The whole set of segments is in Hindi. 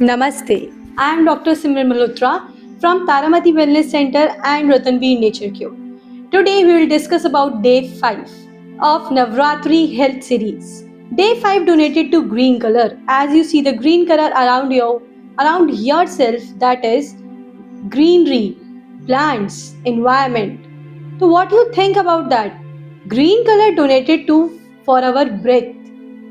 Namaste. I am Dr. Simran Malhotra from Taramati Wellness Center and Ratanveer Nature Cure. Today we will discuss about day 5 of Navratri Health Series. Day 5 donated to green color. As you see the green color around yourself, that is greenery, plants, environment. So what do you think about that? Green color donated to for our breath,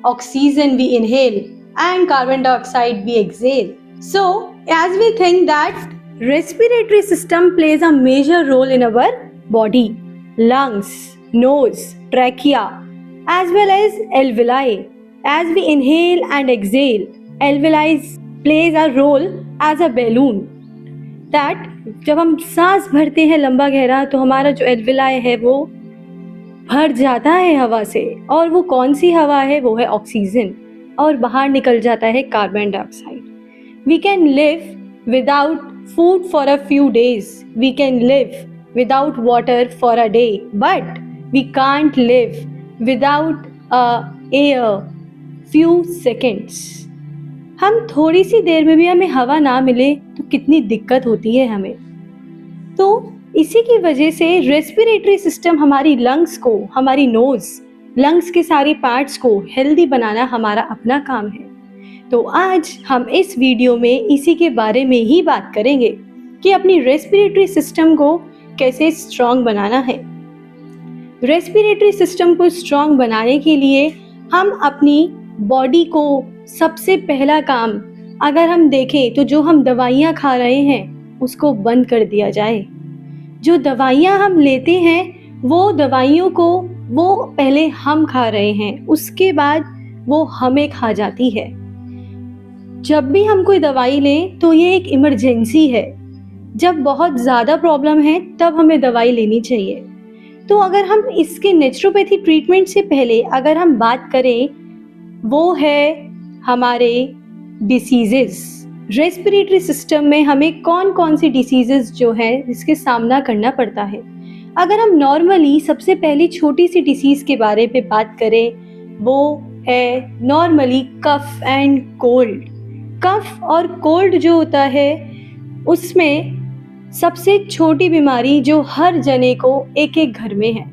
oxygen we inhale and carbon dioxide we exhale. So as we think that respiratory system plays a major role in our body, lungs, nose, trachea as well as alveoli. As we inhale and exhale, alveoli plays a role as a balloon. That जब हम सांस भरते हैं लंबा गहरा तो हमारा जो एल्वेलाई है वो भर जाता है हवा से, और वो कौन सी हवा है? वो है ऑक्सीजन, और बाहर निकल जाता है carbon dioxide. We can live without food for a few days, we can live without water for a day, but we can't live without air few seconds. हम थोड़ी सी देर में भी हमें हवा ना मिले तो कितनी दिक्कत होती है हमें. तो इसी की वजह से रेस्पिरेटरी सिस्टम, हमारी लंग्स को, हमारी नोज, लंग्स के सारे पार्ट्स को हेल्दी बनाना हमारा अपना काम है. तो आज हम इस वीडियो में इसी के बारे में ही बात करेंगे कि अपनी रेस्पिरेटरी सिस्टम को कैसे स्ट्रॉन्ग बनाना है. रेस्पिरेटरी सिस्टम को स्ट्रॉन्ग बनाने के लिए हम अपनी बॉडी को सबसे पहला काम, अगर हम देखें तो जो हम दवाइयाँ खा रहे हैं उसको बंद कर दिया जाए. जो दवाइयाँ हम लेते हैं वो दवाइयों को वो पहले हम खा रहे हैं, उसके बाद वो हमें खा जाती है. जब भी हम कोई दवाई लें तो ये एक इमरजेंसी है. जब बहुत ज़्यादा प्रॉब्लम है तब हमें दवाई लेनी चाहिए. तो अगर हम इसके नेचुरोपैथी ट्रीटमेंट से पहले अगर हम बात करें, वो है हमारे डिसीजेस. रेस्पिरेटरी सिस्टम में हमें कौन कौन सी डिसीजेस जो है जिसके सामना करना पड़ता है. अगर हम नॉर्मली सबसे पहली छोटी सी डिसीज के बारे में बात करें, वो है नॉर्मली कफ एंड कोल्ड. कफ और कोल्ड जो होता है उसमें सबसे छोटी बीमारी जो हर जने को एक एक घर में है,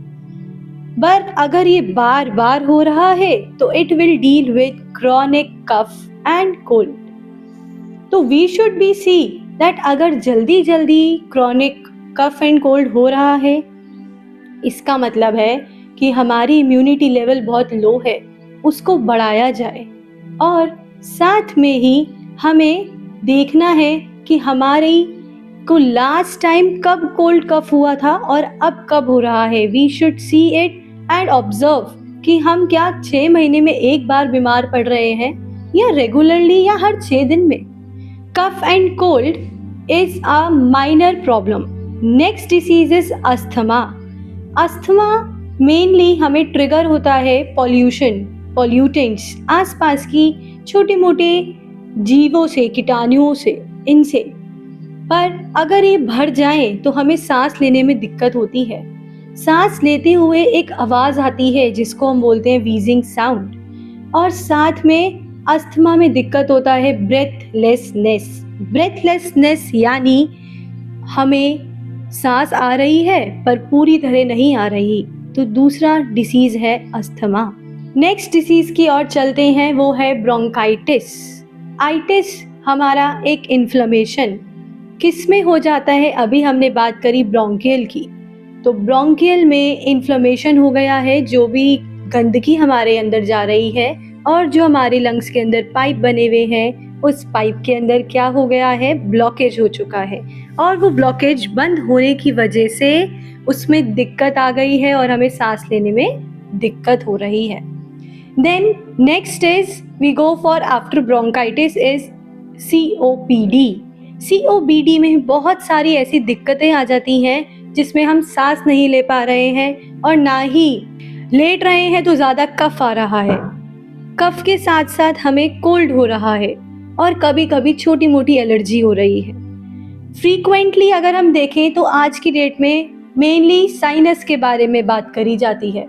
बट अगर ये बार बार हो रहा है तो it will deal with chronic cough and cold. तो we should be see that अगर जल्दी जल्दी क्रॉनिक कफ एंड कोल्ड हो रहा है, इसका मतलब है कि हमारी इम्यूनिटी लेवल बहुत लो है, उसको बढ़ाया जाए. और साथ में ही हमें देखना है कि हमारी को लास्ट टाइम कब कोल्ड कफ हुआ था और अब कब हो रहा है. We should see it and observe कि हम क्या 6 महीने में एक बार बीमार पड़ रहे हैं या रेगुलरली या हर 6 दिन में. Cough and cold is a minor problem. Next disease is asthma. Asthma mainly हमें ट्रिगर होता है पॉल्यूशन, पॉल्यूटेंट्स, आसपास की छोटे मोटे जीवों से, कीटाणुओं से, इनसे. पर अगर ये भर जाए तो हमें सांस लेने में दिक्कत होती है. सांस लेते हुए एक आवाज आती है जिसको हम बोलते हैं व्हीजिंग साउंड, और साथ में अस्थमा में दिक्कत होता है ब्रेथलेसनेस. ब्रेथलेसनेस यानी हमें सांस आ रही है पर पूरी तरह नहीं आ रही. तो दूसरा डिसीज है अस्थमा. नेक्स्ट डिसीज की ओर चलते हैं, वो है ब्रोंकाइटिस. आइटिस हमारा एक इन्फ्लेमेशन किस में हो जाता है? अभी हमने बात करी ब्रोंकियल की. तो ब्रोंकियल में इन्फ्लेमेशन हो गया है, जो भी गंदगी हमारे अंदर जा रही है और जो हमारे लंग्स के अंदर पाइप बने हुए हैं, उस पाइप के अंदर क्या हो गया है? ब्लॉकेज हो चुका है, और वो ब्लॉकेज बंद होने की वजह से उसमें दिक्कत आ गई है और हमें सांस लेने में दिक्कत हो रही है. Then next is we go for after bronchitis is COPD. COPD में बहुत सारी ऐसी दिक्कतें आ जाती हैं जिसमें हम सांस नहीं ले पा रहे हैं, और ना ही लेट रहे हैं तो ज़्यादा कफ आ रहा है. कफ के साथ साथ हमें कोल्ड हो रहा है और कभी कभी छोटी मोटी एलर्जी हो रही है. फ्रीक्वेंटली अगर हम देखें तो आज की डेट में मेनली साइनस के बारे में बात करी जाती है.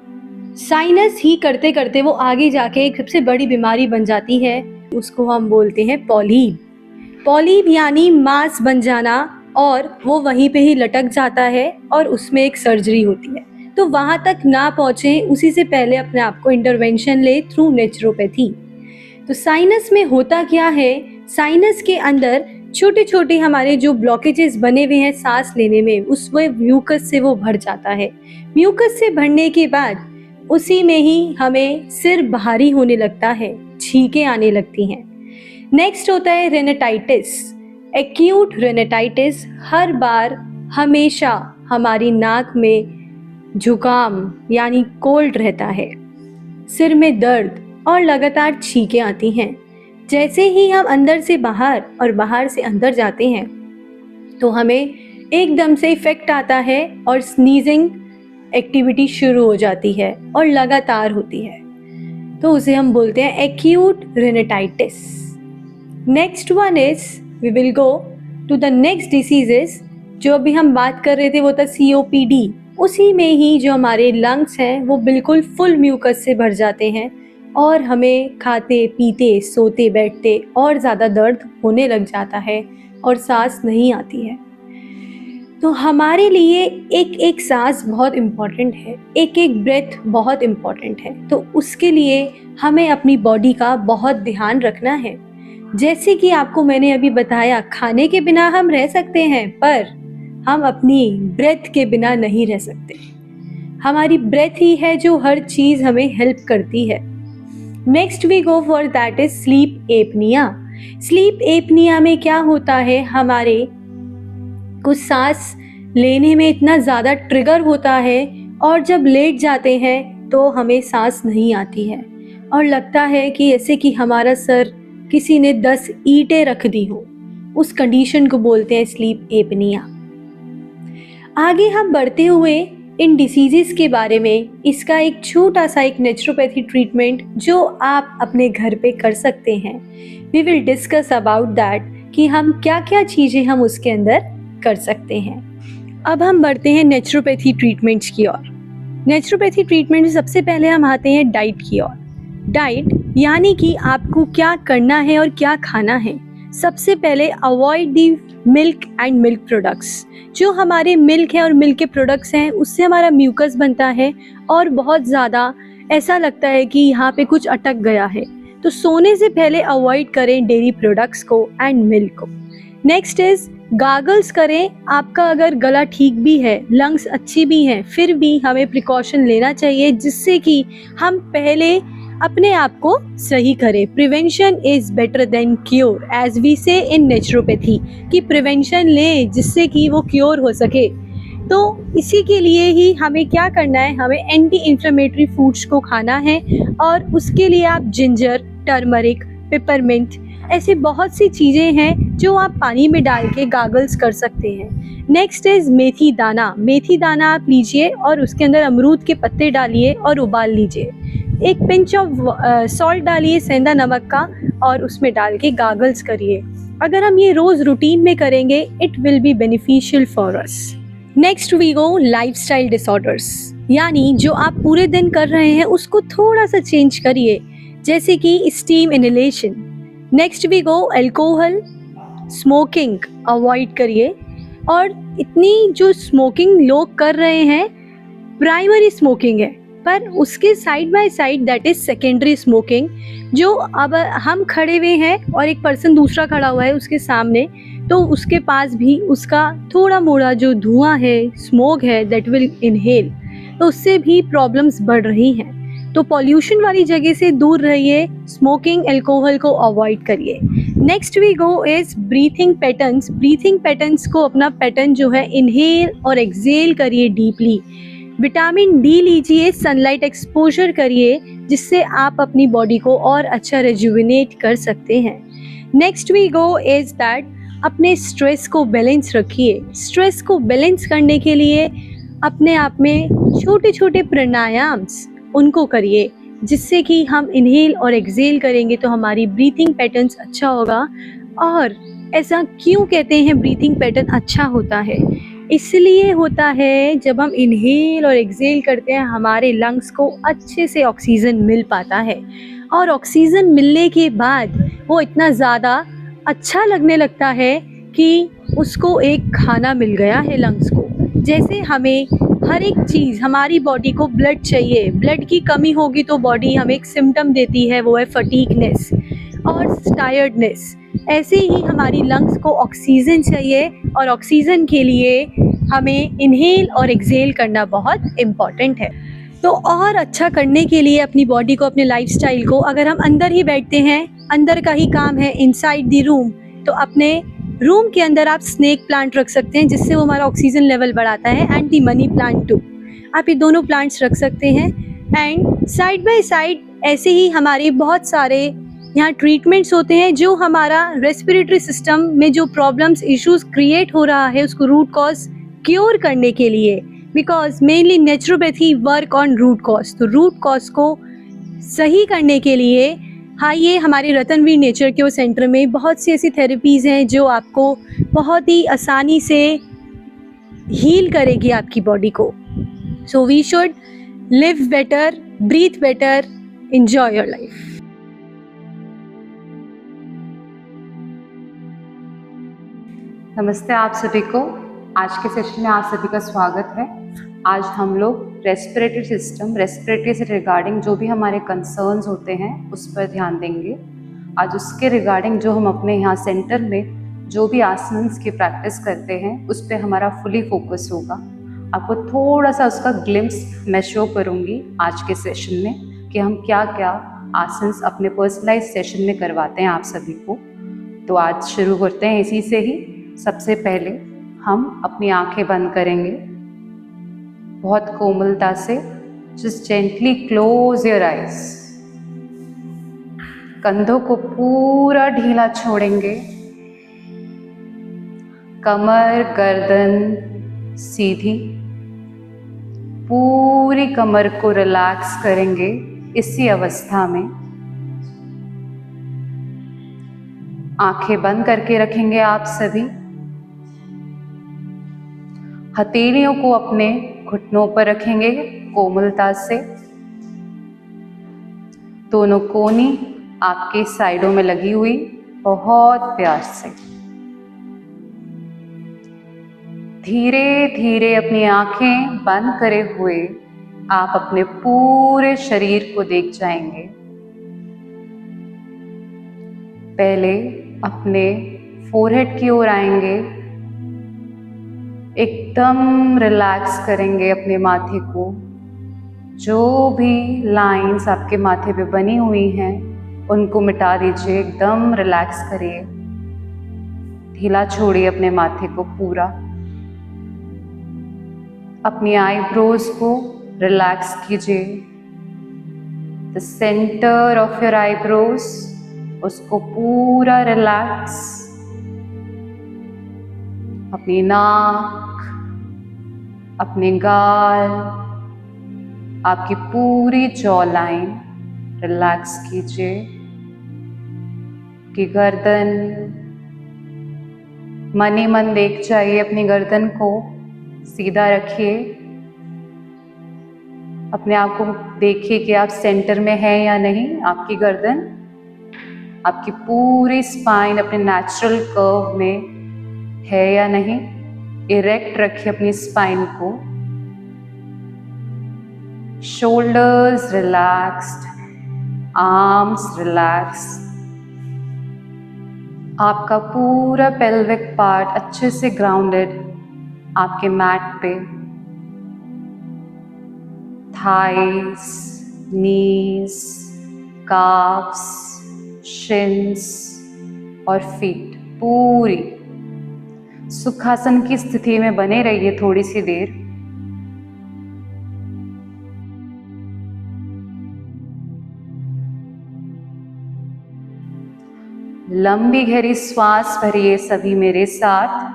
साइनस ही करते करते वो आगे जाके एक सबसे बड़ी बीमारी बन जाती है, उसको हम बोलते हैं पॉलीप. पॉलिप यानी मांस बन जाना और वो वहीं पे ही लटक जाता है और उसमें एक सर्जरी होती है। तो वहां तक ना पहुंचे उसी से पहले अपने आप को इंटरवेंशन ले थ्रू नेचुरोपैथी। तो साइनस में होता क्या है, साइनस के अंदर छोटे छोटे हमारे जो ब्लॉकेजेस बने हुए हैं सांस लेने में, उसमें म्यूकस से वो भर जाता है। म्यूकस से भरने के बाद उसी में ही हमें सिर भारी होने लगता है, छींकें आने लगती हैं। नेक्स्ट होता है रेनाटाइटिस। एक्यूट रेनाटाइटिस हर बार हमेशा हमारी नाक में जुकाम यानी कोल्ड रहता है, सिर में दर्द और लगातार छींकें आती हैं। जैसे ही हम अंदर से बाहर और बाहर से अंदर जाते हैं तो हमें एकदम से इफेक्ट आता है और स्नीजिंग एक्टिविटी शुरू हो जाती है और लगातार होती है, तो उसे हम बोलते हैं acute rhinitis. Next one is we will go to the next diseases. जो अभी हम बात कर रहे थे वो था COPD। उसी में ही जो हमारे लंग्स हैं वो बिल्कुल फुल म्यूकस से भर जाते हैं और हमें खाते पीते सोते बैठते और ज़्यादा दर्द होने लग जाता है और सांस नहीं आती है। तो हमारे लिए एक एक सांस बहुत इम्पॉर्टेंट है, एक एक ब्रेथ बहुत इम्पॉर्टेंट है। तो उसके लिए हमें अपनी बॉडी का बहुत ध्यान रखना है। जैसे कि आपको मैंने अभी बताया, खाने के बिना हम रह सकते हैं पर हम अपनी ब्रेथ के बिना नहीं रह सकते। हमारी ब्रेथ ही है जो हर चीज़ हमें हेल्प करती है। Next we go for that is sleep apnea. Sleep apnea में क्या होता है, हमारे कुछ सांस लेने में इतना ज़्यादा ट्रिगर होता है और जब लेट जाते हैं तो हमें सांस नहीं आती है और लगता है कि ऐसे कि हमारा सर किसी ने 10 ईंटें रख दी हो। उस कंडीशन को बोलते हैं स्लीप एपनिया। आगे हम बढ़ते हुए इन डिसीजेस के बारे में, इसका एक छोटा सा एक नेचुरोपैथी ट्रीटमेंट जो आप अपने घर पे कर सकते हैं, we will discuss about that कि हम क्या क्या चीज़ें हम उसके अंदर कर सकते हैं। अब हम बढ़ते हैं नेचुरोपैथी ट्रीटमेंट्स की ओर। नेचुरोपैथी ट्रीटमेंट सबसे पहले हम आते हैं डाइट की ओर। डाइट यानी कि आपको क्या करना है और क्या खाना है। सबसे पहले avoid the milk and milk products. जो हमारे मिल्क है और मिल्क के प्रोडक्ट्स हैं उससे हमारा म्यूकस बनता है और बहुत ज़्यादा ऐसा लगता है कि यहाँ पे कुछ अटक गया है। तो सोने से पहले अवॉइड करें डेयरी प्रोडक्ट्स को एंड मिल्क को। नेक्स्ट इज गागल्स करें। आपका अगर गला ठीक भी है, लंग्स अच्छी भी हैं, फिर भी हमें प्रिकॉशन लेना चाहिए जिससे कि हम पहले अपने आप को सही करें। Prevention is better than cure, as we say in naturopathy, कि प्रिवेंशन लें जिससे कि वो क्योर हो सके। तो इसी के लिए ही हमें क्या करना है, हमें एंटी इन्फ्लेमेटरी फूड्स को खाना है और उसके लिए आप जिंजर, टर्मरिक, पेपरमिंट ऐसे बहुत सी चीज़ें हैं जो आप पानी में डाल के गागल्स कर सकते हैं। नेक्स्ट इज मेथी दाना। मेथी दाना आप लीजिए और उसके अंदर अमरूद के पत्ते डालिए और उबाल लीजिए। एक पिंच ऑफ सॉल्ट डालिए सेंधा नमक का और उसमें डाल के गागल्स करिए। अगर हम ये रोज़ रूटीन में करेंगे it will be beneficial for us. Next we go lifestyle disorders, यानी जो आप पूरे दिन कर रहे हैं उसको थोड़ा सा चेंज करिए, जैसे कि steam inhalation. Next we go alcohol, smoking avoid करिए। और इतनी जो स्मोकिंग लोग कर रहे हैं प्राइमरी स्मोकिंग है, पर उसके side by side that is secondary smoking. जो अब हम खड़े हुए हैं और एक पर्सन दूसरा खड़ा हुआ है उसके सामने, तो उसके पास भी उसका थोड़ा मोड़ा जो धुआं है, स्मोक है, दैट विल इनहेल, तो उससे भी प्रॉब्लम्स बढ़ रही हैं। तो पॉल्यूशन वाली जगह से दूर रहिए, स्मोकिंग, अल्कोहल को अवॉइड करिए। Next we go is breathing patterns. Breathing patterns को अपना पैटर्न जो है इनहेल और एक्सहेल करिए डीपली। विटामिन डी लीजिए, सनलाइट एक्सपोजर करिए, जिससे आप अपनी बॉडी को और अच्छा रेजुविनेट कर सकते हैं। Next we go is that अपने स्ट्रेस को बैलेंस रखिए। स्ट्रेस को बैलेंस करने के लिए अपने आप में छोटे छोटे प्राणायाम्स उनको करिए, जिससे कि हम इनहेल और एक्सहेल करेंगे तो हमारी ब्रीथिंग पैटर्न्स अच्छा होगा। और ऐसा क्यों कहते हैं ब्रीथिंग पैटर्न अच्छा होता है? इसलिए होता है जब हम इनहेल और एक्सहेल करते हैं हमारे लंग्स को अच्छे से ऑक्सीजन मिल पाता है, और ऑक्सीजन मिलने के बाद वो इतना ज़्यादा अच्छा लगने लगता है कि उसको एक खाना मिल गया है लंग्स को। जैसे हमें हर एक चीज़, हमारी बॉडी को ब्लड चाहिए, ब्लड की कमी होगी तो बॉडी हमें एक सिम्टम देती है, वो है फटीगनेस और टायर्डनेस। ऐसे ही हमारी लंग्स को ऑक्सीजन चाहिए और ऑक्सीजन के लिए हमें इनहेल और एक्सहेल करना बहुत इम्पॉर्टेंट है। तो और अच्छा करने के लिए अपनी बॉडी को, अपने लाइफस्टाइल को, अगर हम अंदर ही बैठते हैं, अंदर का ही काम है, इनसाइड द रूम, तो अपने रूम के अंदर आप स्नेक प्लांट रख सकते हैं जिससे वो हमारा ऑक्सीजन लेवल बढ़ाता है, and the money plant too. आप ये दोनों प्लांट्स रख सकते हैं। एंड साइड बाय साइड ऐसे ही हमारे बहुत सारे यहाँ ट्रीटमेंट्स होते हैं जो हमारा रेस्पिरेटरी सिस्टम में जो प्रॉब्लम्स, इश्यूज क्रिएट हो रहा है उसको रूट कॉज क्योर करने के लिए, because mainly naturopathy work on root cause. तो रूट कॉज को सही करने के लिए आइए हमारे रतनवीर नेचर क्योर सेंटर में बहुत सी ऐसी थेरेपीज़ हैं जो आपको बहुत ही आसानी से हील करेगी आपकी बॉडी को। So we should live better, breathe better, enjoy your life. नमस्ते आप सभी को। आज के सेशन में आप सभी का स्वागत है। आज हम लोग रेस्पिरेटरी सिस्टम, रेस्पिरेटरी से रिगार्डिंग जो भी हमारे कंसर्न्स होते हैं उस पर ध्यान देंगे। आज उसके रिगार्डिंग जो हम अपने यहाँ सेंटर में जो भी आसन्स की प्रैक्टिस करते हैं उस पर हमारा फुली फोकस होगा। आपको थोड़ा सा उसका ग्लिम्स मैं शो करूँगी आज के सेशन में कि हम क्या क्या आसन्स अपने पर्सनलाइज सेशन में करवाते हैं आप सभी को। तो आज शुरू करते हैं इसी से ही। सबसे पहले हम अपनी आंखें बंद करेंगे बहुत कोमलता से। Just gently close your eyes. कंधों को पूरा ढीला छोड़ेंगे, कमर गर्दन सीधी, पूरी कमर को रिलैक्स करेंगे इसी अवस्था में। आंखें बंद करके रखेंगे आप सभी। हथेलियों को अपने घुटनों पर रखेंगे कोमलता से। दोनों कोनी आपके साइडों में लगी हुई, बहुत प्यार से। धीरे धीरे अपनी आंखें बंद करे हुए आप अपने पूरे शरीर को देख जाएंगे। पहले अपने फोरहेड की ओर आएंगे, एकदम रिलैक्स करेंगे अपने माथे को। जो भी लाइंस आपके माथे पे बनी हुई हैं उनको मिटा दीजिए, एकदम रिलैक्स करिए, ढीला छोड़िए अपने माथे को पूरा। अपनी आईब्रोज को रिलैक्स कीजिए। The centre of your eyebrows, उसको पूरा रिलैक्स। अपनी नाक, अपने गाल, आपकी पूरी जॉ लाइन रिलैक्स कीजिए। कि गर्दन, मन ही मन देख जाइए अपनी गर्दन को, सीधा रखिए। अपने आप को देखिए कि आप सेंटर में हैं या नहीं। आपकी गर्दन, आपकी पूरी स्पाइन अपने नेचुरल कर्व में है या नहीं। इरेक्ट रखिए अपनी स्पाइन को। Shoulders relaxed, arms relaxed. आपका पूरा पेल्विक पार्ट अच्छे से ग्राउंडेड आपके मैट पे। थाइस, नीज, काफ्स, शिन्स और फीट पूरी सुखासन की स्थिति में बने रहिए थोड़ी सी देर। लंबी गहरी श्वास भरिए सभी मेरे साथ।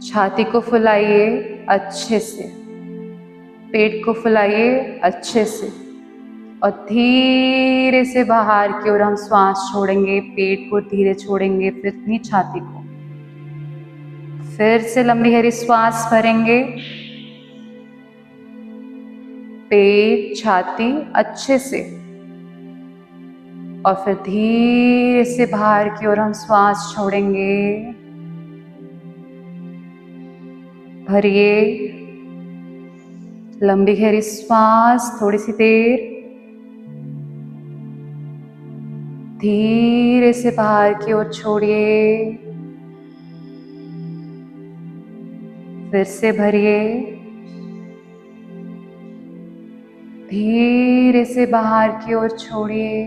छाती को फुलाइए अच्छे से, पेट को फुलाइए अच्छे से और धीरे से बाहर की ओर हम श्वास छोड़ेंगे। पेट को धीरे छोड़ेंगे, फिर अपनी छाती को। फिर से लंबी गहरी श्वास भरेंगे। पेट, छाती अच्छे से और फिर धीरे से बाहर की ओर हम श्वास छोड़ेंगे। भरिए लंबी गहरी श्वास, थोड़ी सी देर। धीरे से बाहर की ओर छोड़िए। फिर से भरिए। धीरे से बाहर की ओर छोड़िए।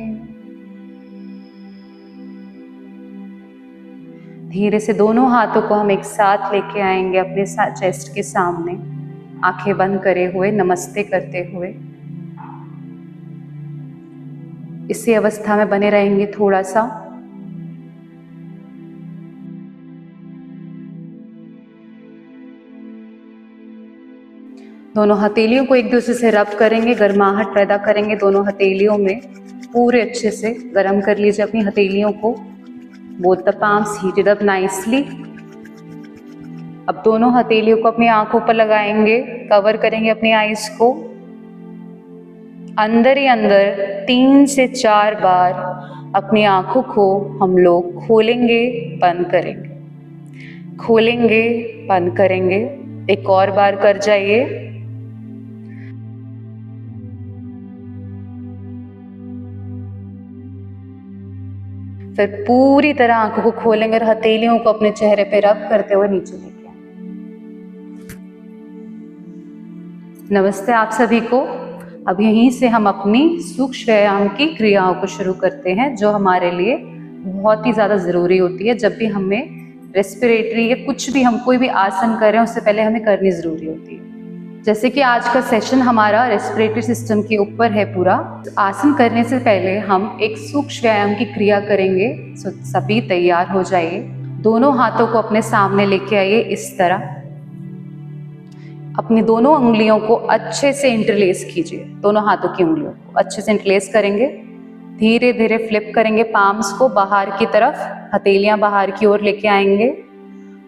धीरे से दोनों हाथों को हम एक साथ लेके आएंगे अपने चेस्ट के सामने, आंखें बंद करे हुए, नमस्ते करते हुए। इसी अवस्था में बने रहेंगे थोड़ा सा। दोनों हथेलियों को एक दूसरे से रब करेंगे, गर्माहट पैदा करेंगे दोनों हथेलियों में। पूरे अच्छे से गर्म कर लीजिए अपनी हथेलियों को। Both the palms heated up nicely। अब दोनों हथेलियों को अपनी आंखों पर लगाएंगे, कवर करेंगे अपनी आईज को। अंदर ही अंदर 3 से 4 बार अपनी आंखों को हम लोग खोलेंगे, बंद करेंगे, खोलेंगे, बंद करेंगे। एक और बार कर जाइए। फिर पूरी तरह आंखों को खोलेंगे और हथेलियों को अपने चेहरे पे रब करते हुए नीचे लेके आएंगे। नमस्ते आप सभी को। अब यहीं से हम अपनी सूक्ष्म व्यायाम की क्रियाओं को शुरू करते हैं, जो हमारे लिए बहुत ही ज़्यादा ज़रूरी होती है। जब भी हमें रेस्पिरेटरी या कुछ भी, हम कोई भी आसन कर रहे हैं, उससे पहले हमें करनी ज़रूरी होती है। जैसे कि आज का सेशन हमारा रेस्पिरेटरी सिस्टम के ऊपर है पूरा। आसन करने से पहले हम एक सूक्ष्म व्यायाम की क्रिया करेंगे। सभी तैयार हो जाइए। दोनों हाथों को अपने सामने लेके आइए इस तरह। अपनी दोनों उंगलियों को अच्छे से इंटरलेस कीजिए। दोनों हाथों की उंगलियों को अच्छे से इंटरलेस करेंगे। धीरे धीरे फ्लिप करेंगे पाम्स को बाहर की तरफ, हथेलियां बाहर की ओर लेके आएंगे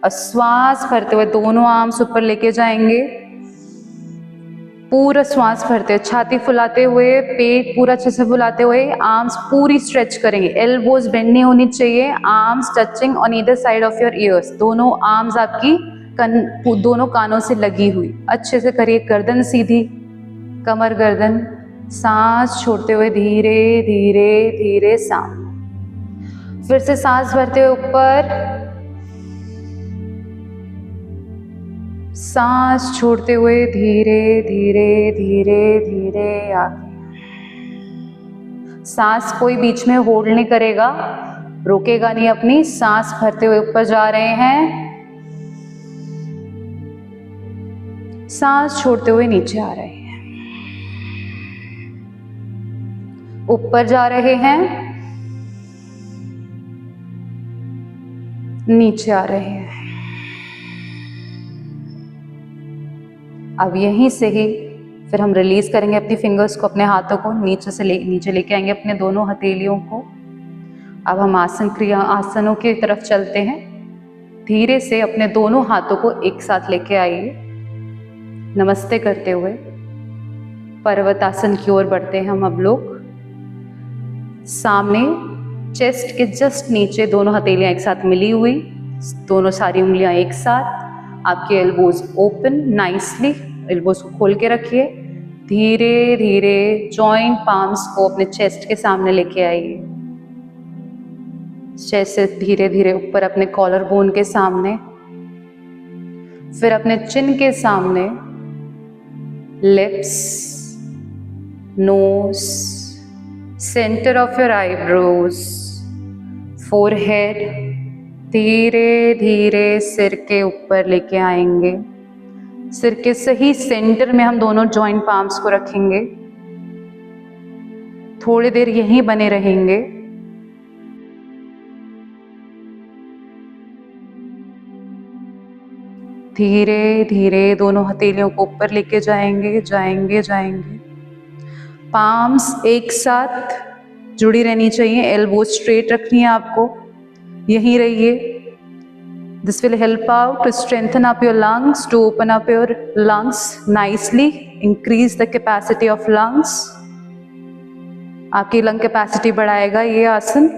और श्वास भरते हुए दोनों आर्म्स ऊपर लेके जाएंगे। पूरा श्वास भरते हुए, छाती फुलाते हुए, पेट पूरा अच्छे से फुलाते हुए, आर्म्स पूरी स्ट्रेच करेंगे। एल्बोज बेंड नहीं होनी चाहिए। Arms touching on either side of your ears. दोनों आर्म्स आपकी दोनों कानों से लगी हुई। अच्छे से करिए। गर्दन सीधी, कमर गर्दन। सांस छोड़ते हुए धीरे धीरे धीरे सामने। फिर से सांस भरते हुए ऊपर, सांस छोड़ते हुए धीरे धीरे धीरे धीरे आगे। सांस कोई बीच में होल्ड नहीं करेगा, रोकेगा नहीं अपनी। सांस भरते हुए ऊपर जा रहे हैं, सांस छोड़ते हुए नीचे आ रहे हैं। ऊपर जा रहे हैं, नीचे आ रहे हैं। अब यहीं से ही फिर हम रिलीज करेंगे अपनी फिंगर्स को, अपने हाथों को नीचे से नीचे लेके आएंगे अपने दोनों हथेलियों को। अब हम आसनों की तरफ चलते हैं। धीरे से अपने दोनों हाथों को एक साथ लेके आइए, नमस्ते करते हुए पर्वत आसन की ओर बढ़ते हैं हम। अब लोग सामने चेस्ट के जस्ट नीचे दोनों हथेलियां एक साथ मिली हुई, दोनों सारी उंगलियां एक साथ। आपके एल्बोज ओपन नाइसली, एल्बोज को खोल के रखिए। धीरे धीरे जॉइंट पाम्स को अपने चेस्ट के सामने लेके आइए। चेस्ट से धीरे धीरे ऊपर अपने कॉलर बोन के सामने, फिर अपने चिन के सामने, lips, nose, centre of your eyebrows, forehead. धीरे धीरे सिर के ऊपर लेके आएंगे। सिर के सही सेंटर में हम दोनों जॉइंट पाम्स को रखेंगे। थोड़ी देर यहीं बने रहेंगे। धीरे धीरे दोनों हथेलियों को ऊपर लेके जाएंगे, जाएंगे जाएंगे। पाम्स एक साथ जुड़ी रहनी चाहिए। एल्बो स्ट्रेट रखनी है आपको। यहीं रहिए। This will help out to strengthen up your lungs, to open up your lungs nicely, increase the capacity of lungs. आपकी लंग कैपेसिटी बढ़ाएगा ये आसन।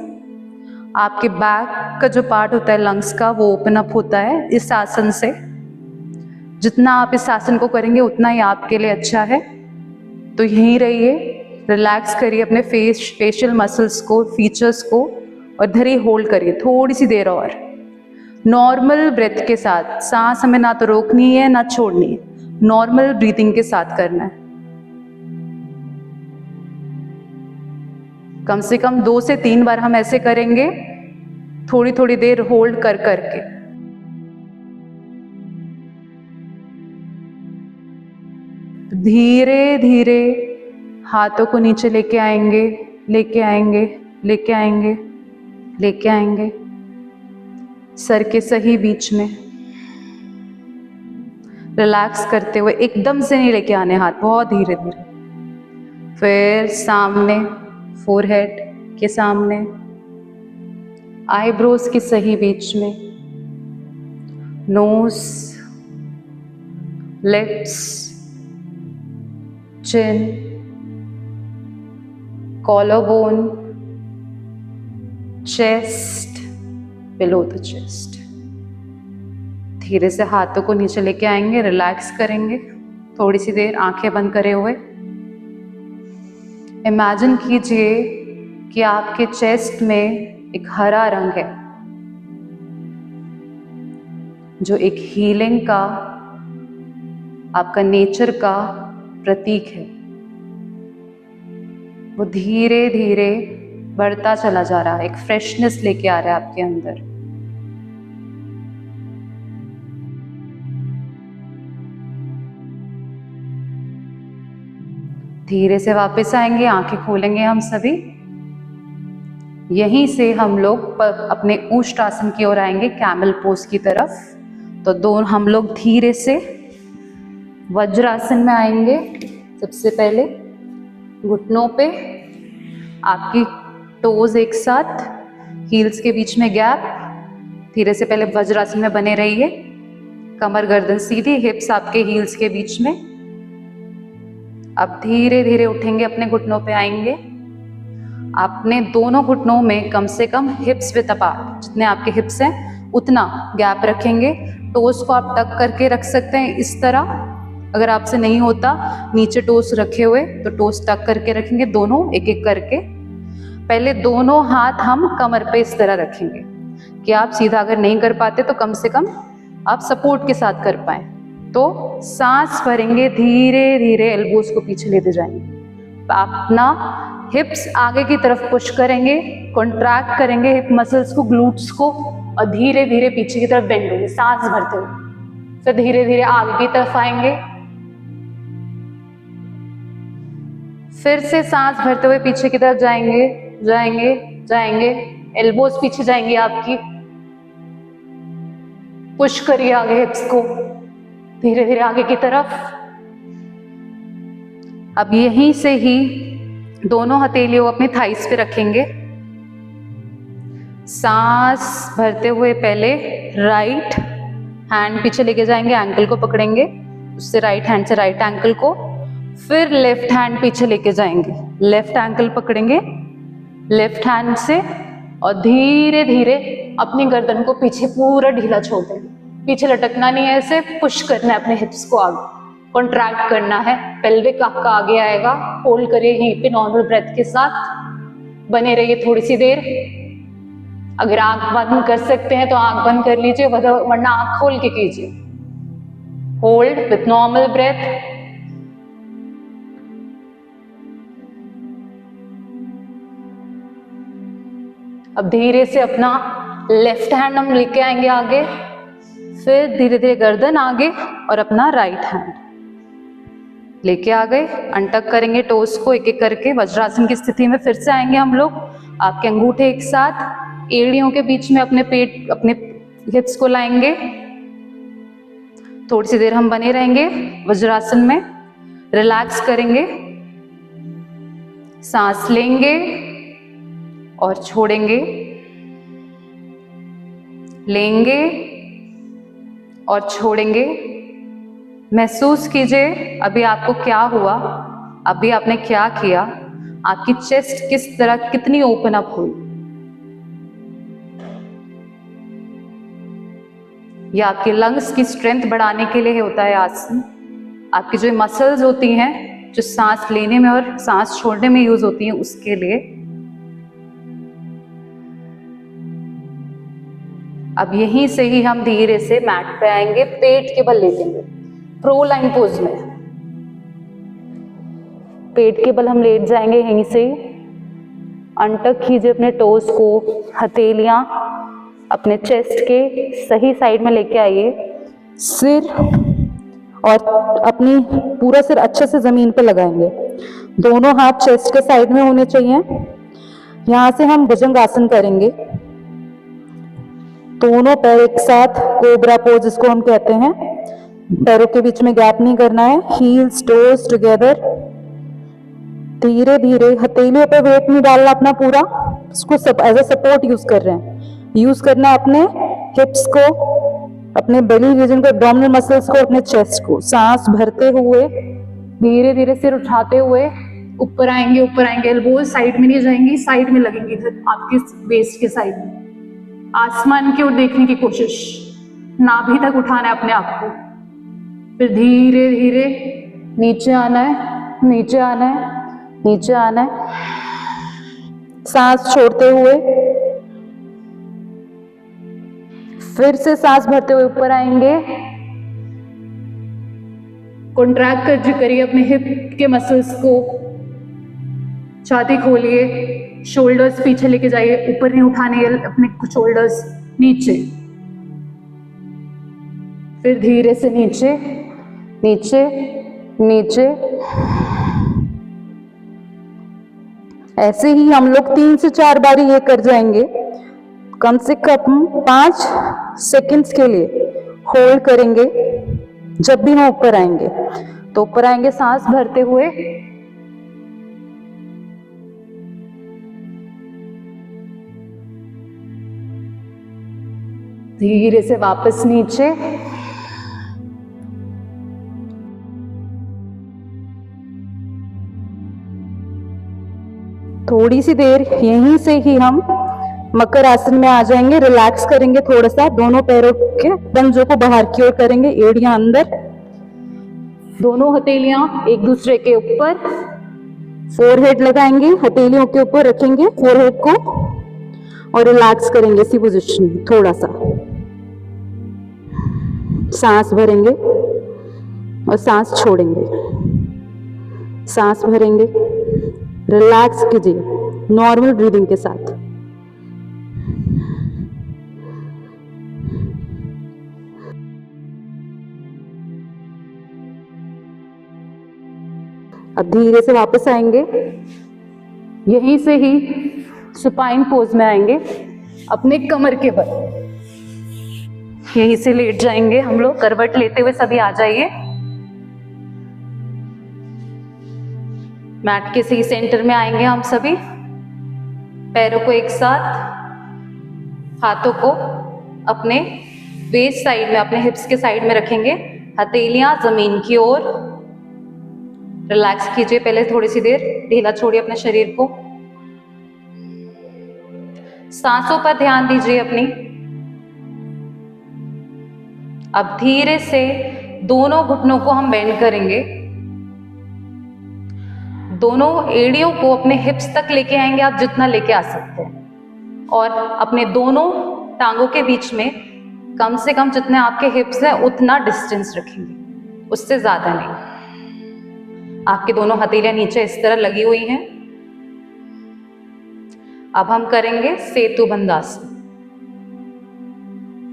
आपके बैक का जो पार्ट होता है लंग्स का, वो ओपन अप होता है इस आसन से। जितना आप इस आसन को करेंगे उतना ही आपके लिए अच्छा है। तो यहीं रहिए, रिलैक्स करिए अपने फेशियल मसल्स को, फीचर्स को, और धरिए, होल्ड करिए थोड़ी सी देर और। नॉर्मल ब्रेथ के साथ, सांस हमें ना तो रोकनी है ना छोड़नी है, नॉर्मल ब्रीथिंग के साथ करना है। कम से कम 2 से 3 बार हम ऐसे करेंगे, थोड़ी थोड़ी देर होल्ड कर करके। धीरे धीरे हाथों को नीचे लेके आएंगे, लेके आएंगे, लेके आएंगे, लेके आएंगे, सर के सही बीच में। रिलैक्स करते हुए, एकदम से नहीं लेके आने हाथ, बहुत धीरे धीरे। फिर सामने, फोरहेड के सामने, आईब्रोज के सही बीच में, nose, lips, chin, collarbone, chest, below the chest. धीरे से हाथों को नीचे लेके आएंगे, रिलैक्स करेंगे थोड़ी सी देर आंखें बंद करे हुए। इमेजिन कीजिए कि आपके चेस्ट में एक हरा रंग है, जो एक हीलिंग का, आपका नेचर का प्रतीक है। वो धीरे धीरे बढ़ता चला जा रहा है, एक फ्रेशनेस लेके आ रहा है आपके अंदर। धीरे से वापस आएंगे, आंखें खोलेंगे हम सभी। यहीं से हम लोग अपने ऊष्टासन की ओर आएंगे, कैमल पोज की तरफ। तो दोनों हम लोग धीरे से वज्रासन में आएंगे। सबसे पहले घुटनों पे आपकी टोज एक साथ, हील्स के बीच में गैप। धीरे से पहले वज्रासन में बने रहिए, कमर गर्दन सीधी, हिप्स आपके हील्स के बीच में। अब धीरे धीरे उठेंगे, अपने घुटनों पे आएंगे। अपने दोनों घुटनों में कम से कम हिप्स विद अपार्ट, जितने आपके हिप्स हैं उतना गैप रखेंगे। टोस को आप टक करके रख सकते हैं इस तरह, अगर आपसे नहीं होता नीचे टोस रखे हुए तो टोस टक करके रखेंगे, दोनों एक एक करके। पहले दोनों हाथ हम कमर पे इस तरह रखेंगे कि आप सीधा अगर नहीं कर पाते तो कम से कम आप सपोर्ट के साथ कर पाए। तो सांस भरेंगे, धीरे धीरे एल्बोज को पीछे लेते जाएंगे। अपना हिप्स आगे की तरफ पुश करेंगे, कॉन्ट्रैक्ट करेंगे हिप मसल्स को, ग्लूट्स को, और धीरे धीरे पीछे की तरफ बेंड होंगे सांस भरते हुए। फिर धीरे धीरे आगे की तरफ आएंगे, फिर से सांस भरते हुए पीछे की तरफ जाएंगे, जाएंगे, जाएंगे। एल्बोज पीछे जाएंगे आपकी, पुश करिए आगे हिप्स को, धीरे धीरे आगे की तरफ। अब यहीं से ही दोनों हथेलियों अपनी थाइस पे रखेंगे। सांस भरते हुए पहले राइट हैंड पीछे लेके जाएंगे, एंकल को पकड़ेंगे, उससे राइट हैंड से राइट एंकल को, फिर लेफ्ट हैंड पीछे लेके जाएंगे, लेफ्ट एंकल पकड़ेंगे लेफ्ट हैंड से, और धीरे धीरे अपनी गर्दन को पीछे पूरा ढीला छोड़ देंगे। पीछे लटकना नहीं है, ऐसे पुश करना है अपने हिप्स को आगे, कॉन्ट्रैक्ट करना है। पेल्विक आपका आगे आएगा, होल्ड करिए यहीं पे नॉर्मल ब्रेथ के साथ, बने रहिए थोड़ी सी देर। अगर आंख बंद कर सकते हैं तो आंख बंद कर लीजिए, वरना आंख खोल के कीजिए। Hold with normal breath. अब धीरे से अपना लेफ्ट हैंड हम लेके आएंगे आगे, फिर धीरे धीरे गर्दन आगे, और अपना राइट हैंड लेके आ गए। अनटक करेंगे टोस को एक एक करके। वज्रासन की स्थिति में फिर से आएंगे हम लोग। आपके अंगूठे एक साथ एड़ियों के बीच में अपने पेट, अपने हिप्स को लाएंगे। थोड़ी सी देर हम बने रहेंगे वज्रासन में, रिलैक्स करेंगे, सांस लेंगे और छोड़ेंगे, लेंगे और छोड़ेंगे। महसूस कीजिए अभी आपको क्या हुआ, अभी आपने क्या किया। आपकी चेस्ट किस तरह कितनी ओपन अप हुई। यह आपके लंग्स की स्ट्रेंथ बढ़ाने के लिए होता है आसन। आपकी जो मसल्स होती हैं जो सांस लेने में और सांस छोड़ने में यूज होती हैं उसके लिए। अब यहीं से ही हम धीरे से मैट पे आएंगे, पेट के बल लेटेंगे प्रो लाइन पोज में। पेट के बल हम लेट जाएंगे यहीं से। अनटक कीजिए अपने टोस को, हथेलियां अपने चेस्ट के सही साइड में लेके आइए। सिर और अपनी पूरा सिर अच्छे से जमीन पे लगाएंगे। दोनों हाथ चेस्ट के साइड में होने चाहिए। यहाँ से हम भुजंगासन करेंगे। दोनों पैर एक साथ, कोबरा पोज जिसको हम कहते हैं। पैरों के बीच में गैप नहीं करना है। Heels toes together. धीरे धीरे हथेलियों पे वेट नहीं डालना अपना पूरा, इसको सब एज ए सपोर्ट यूज कर रहे हैं। यूज करना है अपने हिप्स को, अपने बेली रीजन को, एब्डोमिनल मसल्स को, अपने चेस्ट को। सांस भरते हुए धीरे धीरे सिर उठाते हुए ऊपर आएंगे, ऊपर आएंगे। एल्बोज साइड में नहीं जाएंगी, साइड में लगेंगी, आपके वेस्ट के साइड में। आसमान की ओर देखने की कोशिश, नाभि तक उठाना है अपने आप को। फिर धीरे धीरे नीचे आना है, नीचे आना है, नीचे आना है। सांस छोड़ते हुए फिर से सांस भरते हुए ऊपर आएंगे। कॉन्ट्रैक्ट करिए अपने हिप के मसल्स को। छाती खोलिए, शोल्डर्स पीछे लेके जाइए, ऊपर नहीं उठाने अपने शोल्डर्स, नीचे। फिर धीरे से नीचे, नीचे, नीचे। ऐसे ही हम लोग 3 से 4 बारी ये कर जाएंगे। कम से कम 5 सेकंड्स के लिए होल्ड करेंगे। जब भी हम ऊपर आएंगे तो ऊपर आएंगे सांस भरते हुए। धीरे से वापस नीचे। थोड़ी सी देर यहीं से ही हम मकर आसन में आ जाएंगे। रिलैक्स करेंगे थोड़ा सा, दोनों पैरों के पंजों को बाहर की ओर करेंगे, एड़ियां अंदर, दोनों हथेलियां एक दूसरे के ऊपर। फोरहेड लगाएंगे, हथेलियों के ऊपर रखेंगे फोरहेड को और रिलैक्स करेंगे इसी पोजीशन में थोड़ा सा। सांस भरेंगे और सांस छोड़ेंगे, सांस भरेंगे। रिलैक्स कीजिए नॉर्मल ब्रीदिंग के साथ। अब धीरे से वापस आएंगे, यहीं से ही सुपाइन पोज में आएंगे अपने कमर के बल। यहीं से लेट जाएंगे हम लोग, करवट लेते हुए सभी आ जाइए। मैट के सही सेंटर में आएंगे हम सभी। पैरों को एक साथ, हाथों को अपने वेस्ट साइड में, अपने हिप्स के साइड में रखेंगे। हथेलियां जमीन की ओर। रिलैक्स कीजिए पहले थोड़ी सी देर, ढीला छोड़िए अपने शरीर को। सांसों पर ध्यान दीजिए अपनी। अब धीरे से दोनों घुटनों को हम बेंड करेंगे। दोनों एड़ियों को अपने हिप्स तक लेके आएंगे, आप जितना लेके आ सकते हैं। और अपने दोनों टांगों के बीच में कम से कम जितने आपके हिप्स हैं उतना डिस्टेंस रखेंगे, उससे ज्यादा नहीं। आपके दोनों हथेलियां नीचे इस तरह लगी हुई हैं। अब हम करेंगे सेतु बंधासन,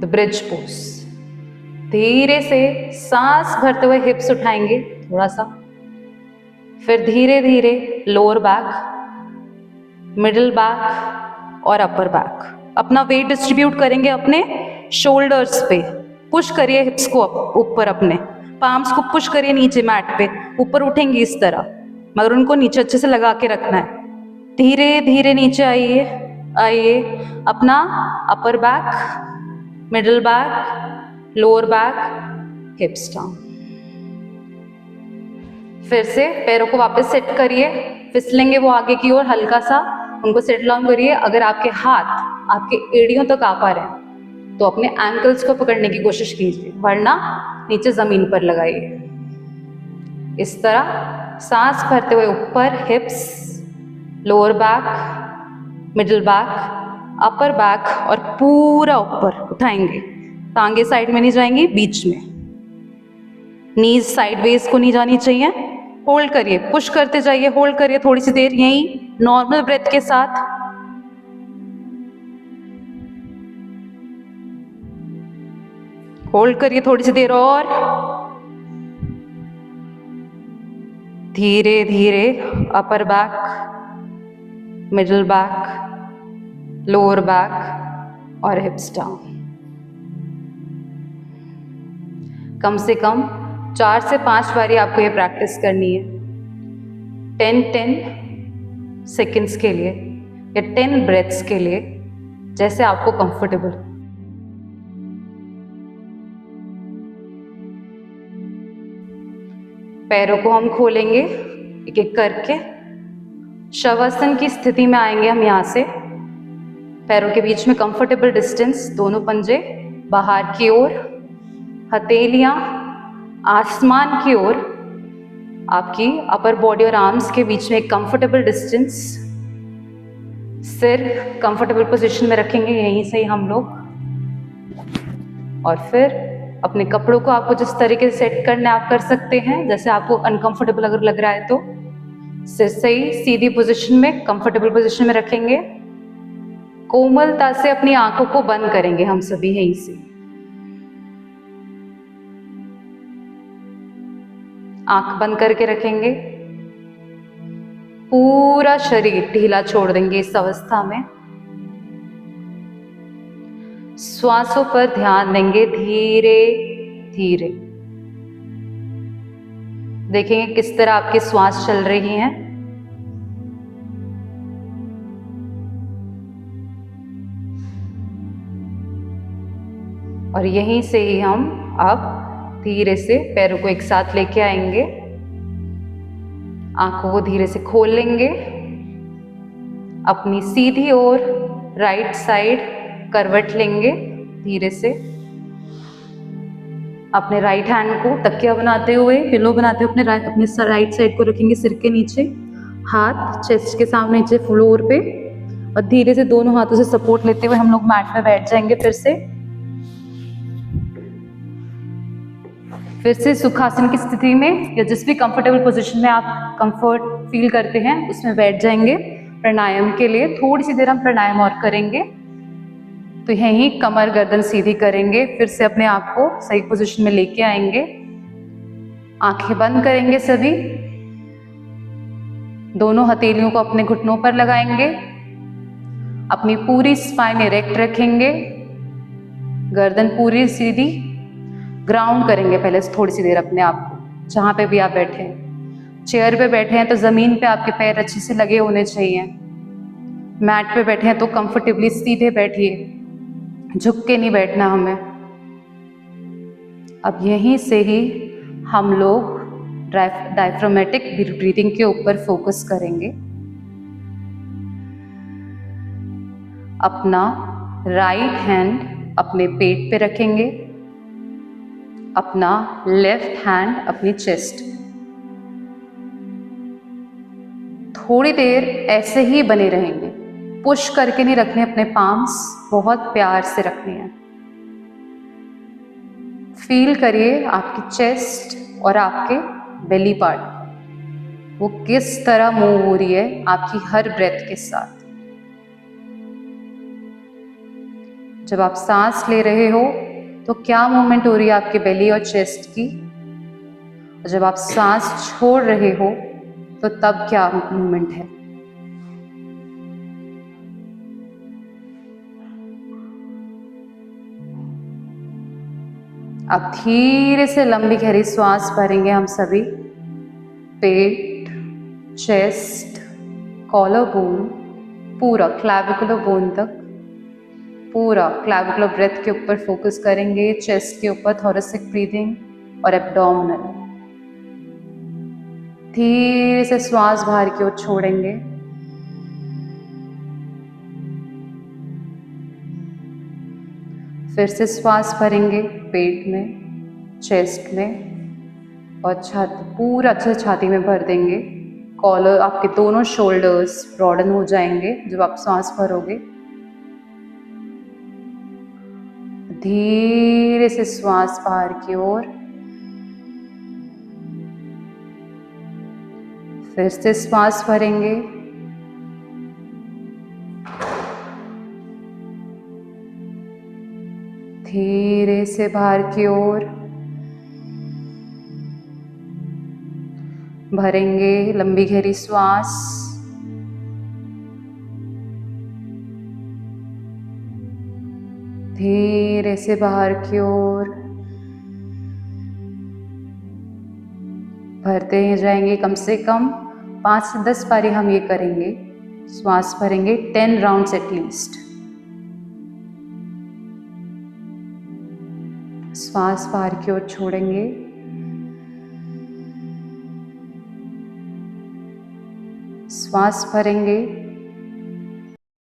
द ब्रिज पोज। धीरे से सांस भरते हुए हिप्स उठाएंगे थोड़ा सा। फिर धीरे धीरे लोअर बैक, मिडिल बैक और अपर बैक। अपना वेट डिस्ट्रीब्यूट करेंगे अपने शोल्डर्स पे। पुश करिए हिप्स को ऊपर, अपने पाम्स को पुश करिए नीचे मैट पे। ऊपर उठेंगी इस तरह, मगर उनको नीचे अच्छे से लगा के रखना है। धीरे धीरे नीचे आइए, आइए। अपना upper back, middle back, lower back, हिप्स down. फिर से पैरों को वापस सेट करिए। फिसलेंगे वो आगे की ओर, हल्का सा उनको सेटल डाउन करिए। अगर आपके हाथ आपके एड़ियों तक आ पा रहे हैं तो अपने एंकल्स को पकड़ने की कोशिश कीजिए, वरना नीचे जमीन पर लगाइए। इस तरह सांस भरते हुए ऊपर, हिप्स, lower back, middle back, upper back और पूरा ऊपर उठाएंगे। टांगे साइड में नहीं जाएंगी, बीच में। नीज साइडवेज को नहीं जानी चाहिए। होल्ड करिए, पुश करते जाइए, होल्ड करिए थोड़ी सी देर यहीं नॉर्मल ब्रेथ के साथ। होल्ड करिए थोड़ी सी देर और। धीरे धीरे upper back, middle back, lower back और हिप्स डाउन। कम से कम 4 से 5 बारी आपको ये प्रैक्टिस करनी है, 10 सेकेंड्स के लिए या 10 ब्रेथ्स के लिए, जैसे आपको कंफर्टेबल। पैरों को हम खोलेंगे एक एक करके। शवासन की स्थिति में आएंगे हम यहाँ से। पैरों के बीच में कंफर्टेबल डिस्टेंस, दोनों पंजे बाहर की ओर, हथेलियां आसमान की ओर, आपकी अपर बॉडी और आर्म्स के बीच में एक कंफर्टेबल डिस्टेंस। सिर कंफर्टेबल पोजीशन में रखेंगे यहीं से ही हम लोग। और फिर अपने कपड़ों को आपको जिस तरीके से सेट करना आप कर सकते हैं, जैसे आपको अनकंफर्टेबल अगर लग रहा है तो सिर सही सीधी पोजीशन में, कंफर्टेबल पोजीशन में रखेंगे। कोमलता से अपनी आंखों को बंद करेंगे हम सभी यहीं से। आंख बंद करके रखेंगे। पूरा शरीर ढीला छोड़ देंगे इस अवस्था में। श्वासों पर ध्यान देंगे धीरे धीरे। देखेंगे किस तरह आपकी श्वास चल रही है। और यहीं से ही हम अब धीरे से पैरों को एक साथ लेके आएंगे। आंखों को धीरे से खोल लेंगे। अपनी सीधी ओर राइट साइड करवट लेंगे धीरे से। अपने राइट हैंड को तकिया बनाते हुए, पिलो बनाते हुए अपने राइट साइड को रखेंगे सिर के नीचे। हाथ चेस्ट के सामने नीचे फ्लोर पे, और धीरे से दोनों हाथों से सपोर्ट लेते हुए हम लोग मैट पे बैठ जाएंगे। फिर से सुखासन की स्थिति में या जिस भी कंफर्टेबल पोजीशन में आप कंफर्ट फील करते हैं उसमें बैठ जाएंगे। प्राणायाम के लिए थोड़ी सी देर हम प्राणायाम और करेंगे। तो यहीं कमर गर्दन सीधी करेंगे। फिर से अपने आप को सही पोजीशन में लेके आएंगे। आंखें बंद करेंगे सभी। दोनों हथेलियों को अपने घुटनों पर लगाएंगे। अपनी पूरी स्पाइन इरेक्ट रखेंगे। गर्दन पूरी सीधी। ग्राउंड करेंगे पहले से थोड़ी सी देर अपने आप को, जहां पे भी आप बैठे हैं। चेयर पे बैठे हैं तो जमीन पे आपके पैर अच्छे से लगे होने चाहिए। मैट पे बैठे हैं तो कंफर्टेबली सीधे बैठिए, झुक के नहीं बैठना हमें। अब यहीं से ही हम लोग डायफ्रामेटिक ब्रीथिंग के ऊपर फोकस करेंगे। अपना राइट हैंड अपने पेट पे रखेंगे। अपना लेफ्ट हैंड अपनी चेस्ट। थोड़ी देर ऐसे ही बने रहेंगे। पुश करके नहीं रखने अपने पाम्स, बहुत प्यार से रखने हैं। फील करिए आपकी चेस्ट और आपके बेली पार्ट, वो किस तरह मूव हो रही है आपकी हर ब्रेथ के साथ। जब आप सांस ले रहे हो तो क्या मूवमेंट हो रही है आपके बेली और चेस्ट की, और जब आप सांस छोड़ रहे हो तो तब क्या मूवमेंट है। अब धीरे से लंबी गहरी श्वास भरेंगे हम सभी। पेट, चेस्ट, कॉलर बोन, पूरा क्लैविकुलर बोन तक, पूरा क्लैविकुलर ब्रेथ के ऊपर फोकस करेंगे। चेस्ट के ऊपर थोरेसिक ब्रीदिंग और एब्डोमिनल। धीरे से श्वास बाहर की ओर छोड़ेंगे। फिर से श्वास भरेंगे पेट में, चेस्ट में और छाती, पूरा अच्छे से छाती में भर देंगे। कॉलर, आपके दोनों शोल्डर्स ब्रॉडन हो जाएंगे जब आप सांस भरोगे। धीरे से श्वास बाहर की ओर, फिर से श्वास भरेंगे। धीरे से बाहर की ओर भरेंगे लंबी गहरी श्वास। धीरे से बाहर की ओर भरते जाएंगे। कम से कम 5 से 10 बारी हम ये करेंगे। श्वास भरेंगे 10 राउंड्स एटलीस्ट। श्वास बाहर की ओर छोड़ेंगे। श्वास भरेंगे।